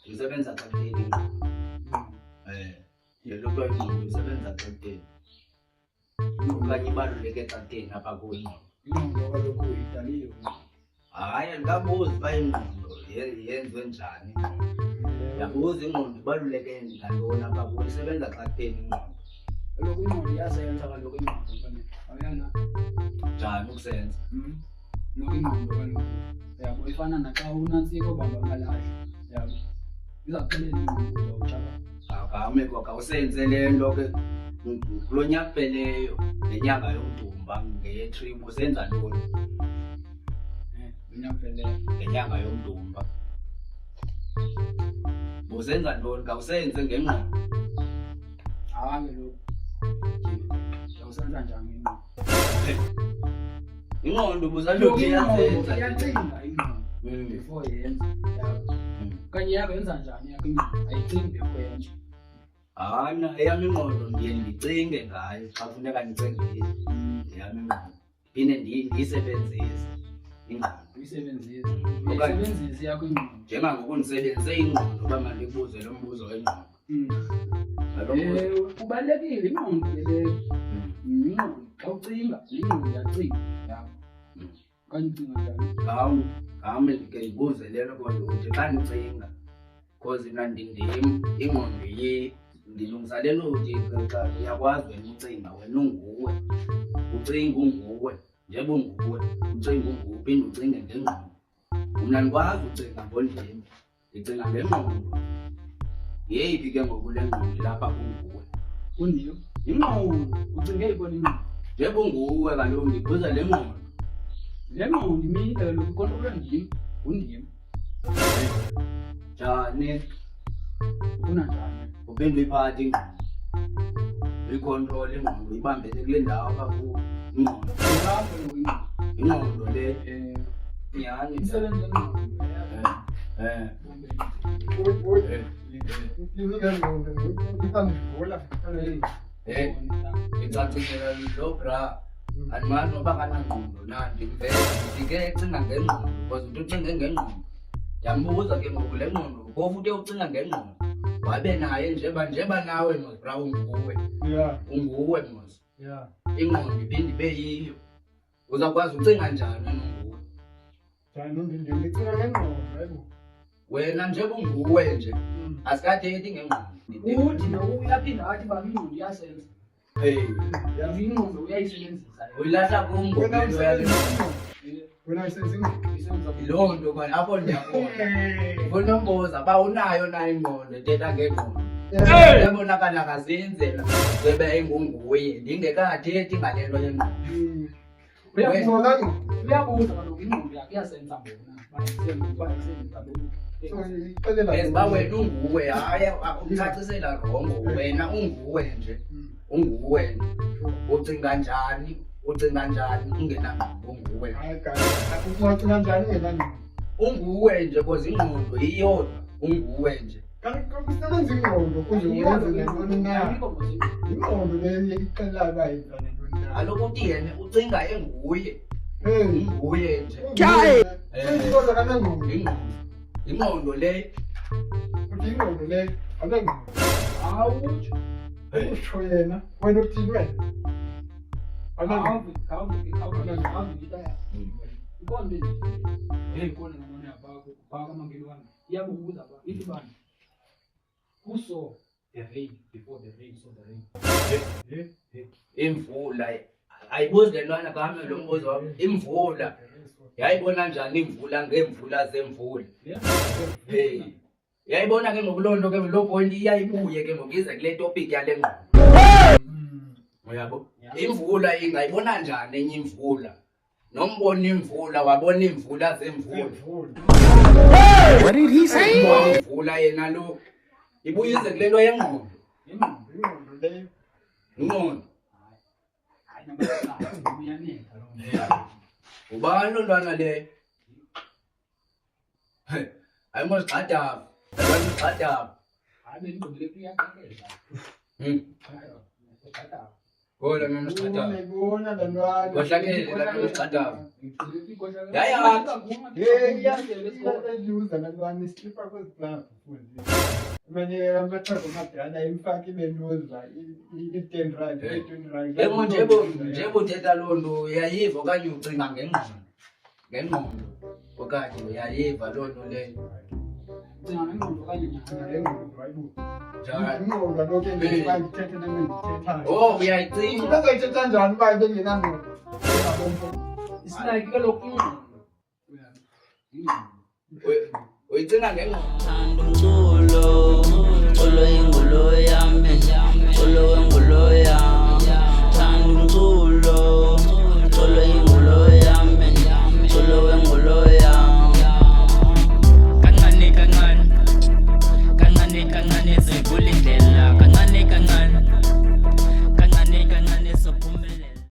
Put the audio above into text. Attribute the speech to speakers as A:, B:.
A: Isebenza kakhulu. Yelo kwayimini isebenza kakhulu. Okanye ibaluleke kakhulu apha kuyo.
B: Ingqondo kaloku idaliwe.
A: Hayi, ndikabuza uba ingqondo yenziwe njani. Ndiyabuza ingqondo ibaluleke ngantoni apha kuyo, isebenza kakhulu ingqondo.
B: Kaloku ingqondo iyasebenza kaloku ingqondo. Awuyana?
A: Njani ukusenza?
B: Kaloku ingqondo kaloku. Yabo ifana naxa unantsika ubamba amalahle. Yabo. Iza kuxelela ingqondo uzawutshaba.
A: Akame kwakawusenze le nto ke kulo nyaka pheleyo nenyanga yomdumba ngeyetripu usenza ntoni? Ngenyanga yomdumba usenza ntoni? Kawusenze ngengqondo.
B: Hayi kaloku usenza njani ingqondo?
A: Ingqondo ubusaloku iyasenza.
B: Iyacinga ingqondo before yenze. Kanye yakho yenza njani yakho ingqondo? Ayicingi before yenze.
A: Hayi, eyam ingqondo ndiye ndicinge ngayo xa funeka ndicingile. Eyam ingqondo phinde ndiyisebenzise ingqondo.
B: Uyisebenzise. Uyisebenzise yakho ingqondo.
A: Njengangoku ndisebenzise ingqondo uba mandibuze lo mbuzo wengqondo.
B: Kubalulekile ingqondo leyo. Ingqondo xa ucinga, ingqondo iyacinga. Yabo. Okanye ucinga njani?
A: Ngami ndike ndibuze lelo kodwa uthi xa ndicinga because mna ingqondo ndilungisa le noti xa uyakwazi wena ucinga, wena unguwe. Ucinga unguwe, njengoba unguwe, ucinga unguwe, uphinde ucinge ngengqondo. Mna ndikwazi ucinga ngondleni, ndicinga ngengqondo. Yeyiphi ke ngoku le ngqondo lapha kunguwe?
B: Undiyo? Ingqondo, ucinge yibona ingqondo.
A: Njengoba unguwe kaloku ndibuza le ngqondo.
B: Le ngqondo imile kaloku ikontrola ndim, undim.
A: Njani?
B: Ufuna njani?
A: Uphinde uyiphathe ingqondo. Uyicontrol ingqondo, uyibambele kule ndawo apha kuyo. Ingqondo. Ingqondo le. Nyhani.
B: Isebenza ingqondo.
A: Ngicacingela lo bra. Andimani noba kanangqondo na ndimvela ndike ecinga ngengqondo because uthi ucinge ngengqondo. Ndiyambuza ke ngoku le ngqondo phofu uthi ucinga ngengqondo wabe naye njeba nawe mos bra unguwe. Unguwe mos. Ingqondo iphinde ibe yiyo. Uzawukwazi ucinga njani unguwe?
B: Ndicinga ngengqondo, hayibo.
A: Wena njengoba unguwe nje asikathethi ngengqondo.
B: Uthi uyaphinda athi uba ingqondo iyasenza. Yazi ingqondo uyayisebenzisa.
A: Uyilahla kum ngoku into yale.
B: Wena isenza ingqondo.
A: Yiloo nto kwana apho ndiyabona. Ndifuna umbuza uba unayo na ingqondo ethetha ngengqondo. Yabonakala ngazenzela zobe engunguye ndingekathethi ngale nto yengqondo.
B: Uyabuza kaloku ingqondo yakho iyasenza ngona.
A: Uba wena unguwe, hayi ucacisela rongo. Wena unguwe nje. Unguwe nje. Ucinga njani ungenangqondo unguwe.
B: Ucinga njani ungenangqondo?
A: Unguwe nje because ingqondo iyodwa. Unguwe nje.
B: Kusebenza ingqondo kuze uyenze nantoni na. Ingqondo leyo ixelayo uba yenza nantoni na.
A: Kaloku uthi yena ucinga enguye. Unguye nje.
B: Senzikodwa kanangqondo.
A: Ingqondo le.
B: Uthi ingqondo leyo akanangqondo. Awutsho. Usho yena wena uthini wena?
A: Imvula ayibuzi le ntwana kami lo mbuzo wami. Imvula yayibona njani imvula ngemvula zemvula? Hey, yayibona ke ngoku loo nto ke lo point iyayibuye ke ngoku ize kule topic yale ngqondo. Uyabo? Imvula ingayibona njani enye imvula? Nombona imvula wabona imvula zemvula.
C: What did he say?
A: Imvula yena lo ibuye ize kule nto yengqondo. Ingqondo. Ubani lo ntwana le? Ayimozigxadaba. Ayimozigxadaba. Hola mina sigxadaba. Kohlakele la mina sigxadaba. Yaya. Yebo njebo uthetha loo nto uyayiva okanye ucinga ngengqondo. Ngengqondo okanye uyayiva loo nto leyo. Oh uyayicinga. Uyicinga ngengqondo.